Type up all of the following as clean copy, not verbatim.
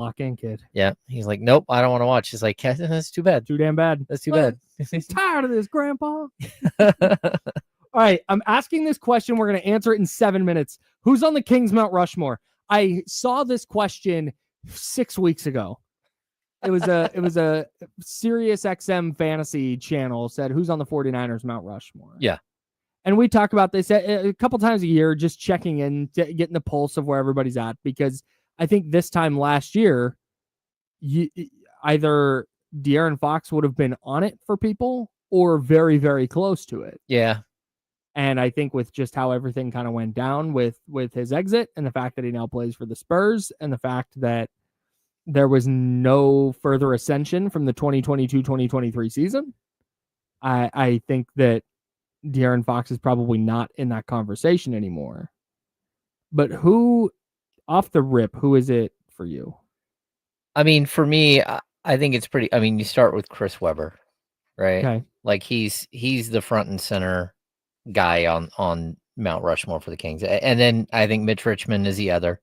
lock-in kid. Yeah, he's like, nope, I don't want to watch. He's like, that's too bad. Too damn bad. That's too bad. I'm tired of this, Grandpa. All right, I'm asking this question. We're going to answer it in 7 minutes. Who's on the Kings Mount Rushmore? I saw this question 6 weeks ago. It was a Sirius XM fantasy channel said, who's on the 49ers Mount Rushmore? Yeah. And we talk about this a couple times a year, just checking in, getting the pulse of where everybody's at, because I think this time last year, either De'Aaron Fox would have been on it for people or very, very close to it. Yeah. And I think with just how everything kind of went down with his exit and the fact that he now plays for the Spurs and the fact that there was no further ascension from the 2022-2023 season, I think that De'Aaron Fox is probably not in that conversation anymore. But who, off the rip, who is it for you? I mean, for me, I think it's pretty. I mean, you start with Chris Webber, right? Okay. Like he's the front and center guy on Mount Rushmore for the Kings, and then I think Mitch Richmond is the other.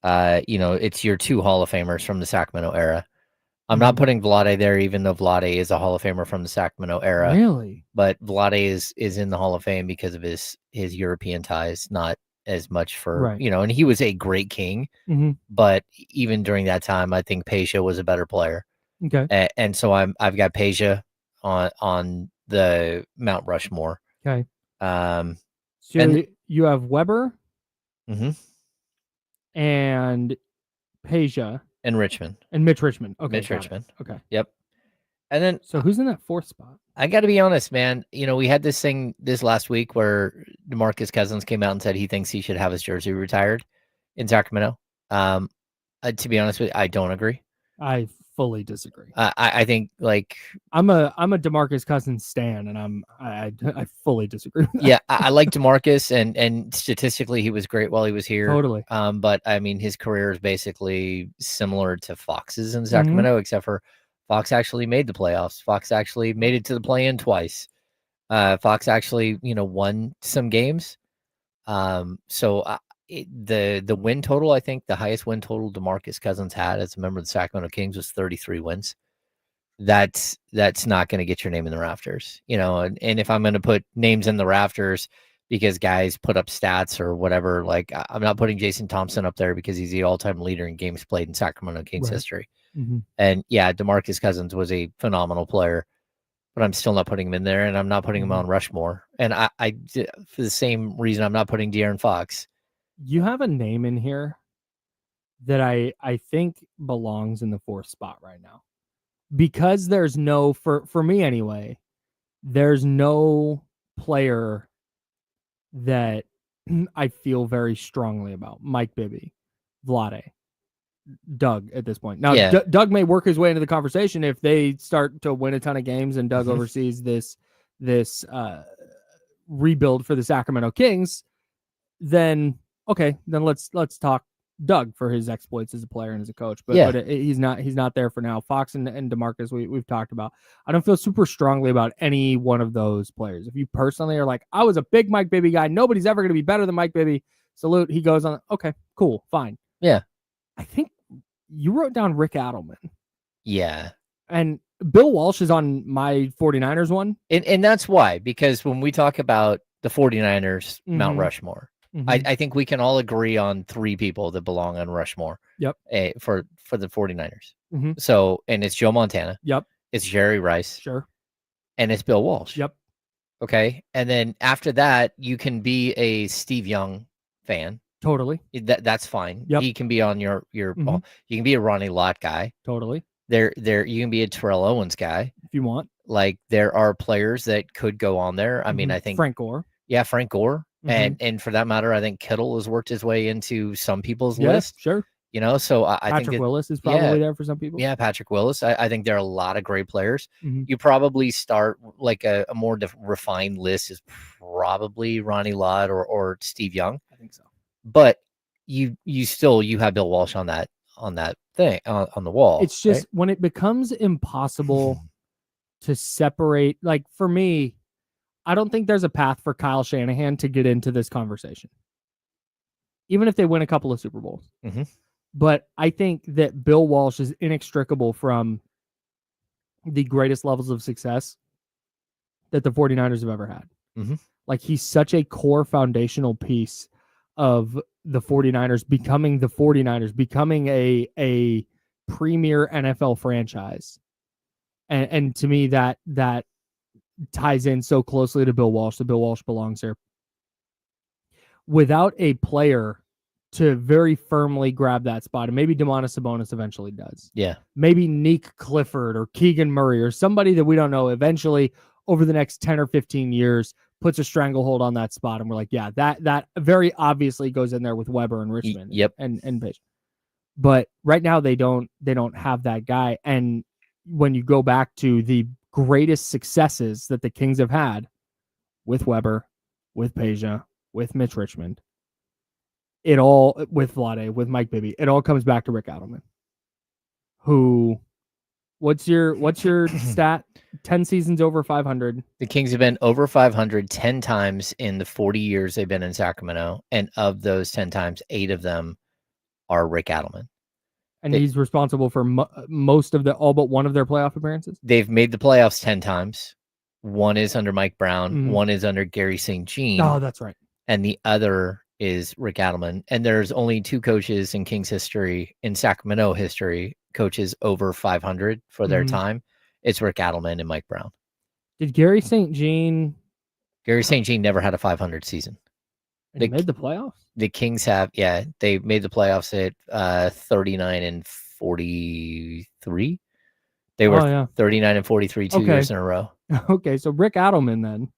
It's your two Hall of Famers from the Sacramento era. I'm not putting Vlade there, even though Vlade is a Hall of Famer from the Sacramento era. Really? But Vlade is in the Hall of Fame because of his European ties, not as much for, right. And he was a great King. Mm-hmm. But even during that time, I think Peja was a better player. Okay. And so I've got Peja on the Mount Rushmore. Okay. So and you have Weber and Peja and Richmond and Mitch Richmond. Okay, Mitch Richmond. Okay. Yep. And then so who's in that fourth spot? I got to be honest, man. We had this thing this last week where DeMarcus Cousins came out and said he thinks he should have his jersey retired in Sacramento. To be honest with you, I don't agree. I fully disagree. I think like I'm a DeMarcus Cousins stan, and I fully disagree with that. Yeah, I like DeMarcus, and statistically he was great while he was here. Totally. But I mean his career is basically similar to Fox's in Sacramento, except for Fox actually made the playoffs. Fox actually made it to the play-in twice. Fox actually, won some games. So the win total, I think the highest win total DeMarcus Cousins had as a member of the Sacramento Kings was 33 wins. That's not going to get your name in the rafters, and if I'm going to put names in the rafters because guys put up stats or whatever, like I'm not putting Jason Thompson up there because he's the all-time leader in games played in Sacramento Kings history. And yeah, DeMarcus Cousins was a phenomenal player, but I'm still not putting him in there, and I'm not putting him on Rushmore. And I for the same reason, I'm not putting De'Aaron Fox. You have a name in here that I think belongs in the fourth spot right now, because there's no, for me anyway, there's no player that I feel very strongly about. Mike Bibby, Vlade, Doug at this point. Now, Yeah. Doug may work his way into the conversation if they start to win a ton of games and Doug oversees this rebuild for the Sacramento Kings. Then okay, then let's talk Doug for his exploits as a player and as a coach. But he's not there for now. Fox and DeMarcus we've talked about. I don't feel super strongly about any one of those players. If you personally are like, I was a big Mike Bibby guy, nobody's ever going to be better than Mike Bibby. Salute. He goes on. Okay, cool, fine. Yeah. I think you wrote down Rick Adelman. Yeah. And Bill Walsh is on my 49ers one. And that's why, because when we talk about the 49ers Mount Rushmore, I think we can all agree on three people that belong on Rushmore. Yep. For the 49ers. So, and it's Joe Montana. Yep. It's Jerry Rice. Sure. And it's Bill Walsh. Yep. Okay. And then after that, you can be a Steve Young fan. Totally. That's fine. Yep. He can be on your ball. You can be a Ronnie Lott guy. Totally. There you can be a Terrell Owens guy if you want. Like there are players that could go on there. I mean, I think Frank Gore. Yeah, Frank Gore. And for that matter, I think Kittle has worked his way into some people's list. Sure. So I think Patrick Willis is probably there for some people. Yeah, Patrick Willis. I think there are a lot of great players. You probably start like a more refined list is probably Ronnie Lott or Steve Young. I think so. But you have Bill Walsh on that thing on the wall. It's just when it becomes impossible to separate. Like for me, I don't think there's a path for Kyle Shanahan to get into this conversation, even if they win a couple of Super Bowls. But I think that Bill Walsh is inextricable from the greatest levels of success that the 49ers have ever had. Mm-hmm. Like, he's such a core foundational piece of the 49ers becoming the 49ers, becoming a premier NFL franchise. And to me, that ties in so closely to Bill Walsh. So Bill Walsh belongs here. Without a player to very firmly grab that spot, and maybe Domantas Sabonis eventually does. Yeah. Maybe Neek Clifford or Keegan Murray or somebody that we don't know eventually over the next 10 or 15 years puts a stranglehold on that spot. And we're like, yeah, that very obviously goes in there with Weber and Richmond. Yep. And Page. But right now they don't have that guy. And when you go back to the greatest successes that the Kings have had with Weber, with Peja, with Mitch Richmond, it all, with Vlade, with Mike Bibby, it all comes back to Rick Adelman, who, what's your stat? 10 seasons over 500. The Kings have been over 500 10 times in the 40 years they've been in Sacramento. And of those 10 times, 8 of them are Rick Adelman. And he's responsible for most of all but one of their playoff appearances. They've made the playoffs 10 times. One is under Mike Brown. One is under Gary St. Jean. Oh, that's right. And the other is Rick Adelman. And there's only 2 coaches in Kings history, in Sacramento history, coaches over 500 for their time. It's Rick Adelman and Mike Brown. Did Gary St. Jean? Gary St. Jean never had a 500 season. They made the playoffs? The Kings have, yeah. They made the playoffs at 39 and 43. They were 39 and 43 2 years in a row. Okay, so Rick Adelman then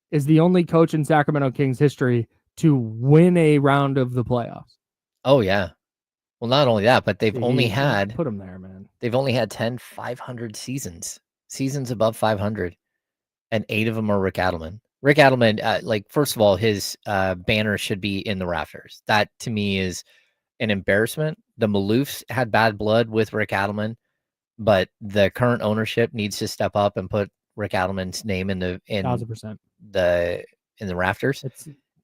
is the only coach in Sacramento Kings history to win a round of the playoffs. Oh, yeah. Well, not only that, but they've only had... Put them there, man. They've only had 10 500 seasons above 500, and 8 of them are Rick Adelman. Rick Adelman, first of all, his banner should be in the rafters. That, to me, is an embarrassment. The Maloofs had bad blood with Rick Adelman, but the current ownership needs to step up and put Rick Adelman's name in the 1,000%. In the rafters.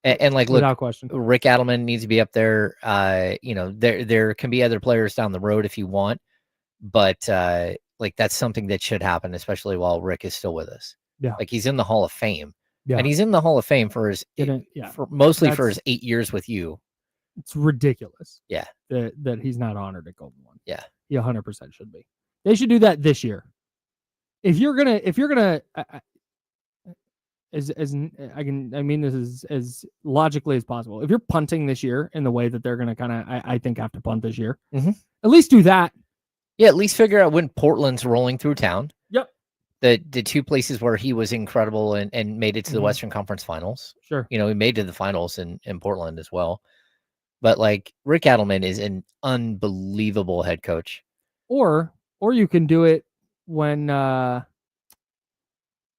Look, without question, Rick Adelman needs to be up there. There can be other players down the road if you want, but that's something that should happen, especially while Rick is still with us. Yeah, like he's in the Hall of Fame. Yeah, and he's in the Hall of Fame for his mostly for his 8 years with you. It's ridiculous. Yeah, that he's not honored at Golden One. Yeah, he 100% should be. They should do that this year. If you're gonna, I mean this is as logically as possible. If you're punting this year in the way that they're gonna kind of, I think, have to punt this year, at least do that. Yeah, at least figure out when Portland's rolling through town. Yep. The 2 places where he was incredible and made it to the Western Conference Finals. Sure. He made it to the finals in Portland as well. But Rick Adelman is an unbelievable head coach. Or you can do it when the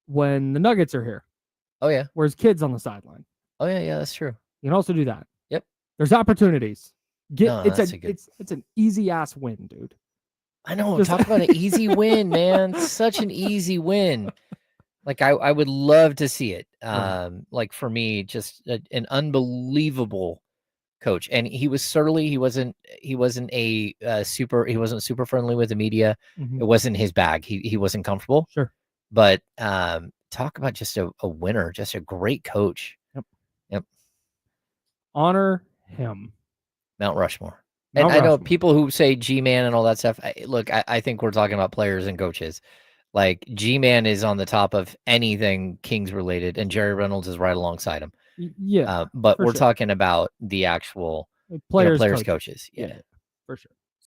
Nuggets are here. Oh yeah. Whereas kids on the sideline. Oh yeah, that's true. You can also do that. Yep. There's opportunities. It's an easy ass win, dude. I know. Talk about an easy win, man. Such an easy win. I would love to see it. For me, just an unbelievable coach. And he was surly. He wasn't super friendly with the media. It wasn't his bag. He wasn't comfortable. Sure. But talk about just a winner, just a great coach. Yep. Honor him. Mount Rushmore. And I know people who say G-Man and all that stuff. I think we're talking about players and coaches. G-Man is on the top of anything Kings related, and Jerry Reynolds is right alongside him. Yeah. But we're talking about the actual players, coaches. Yeah, for sure.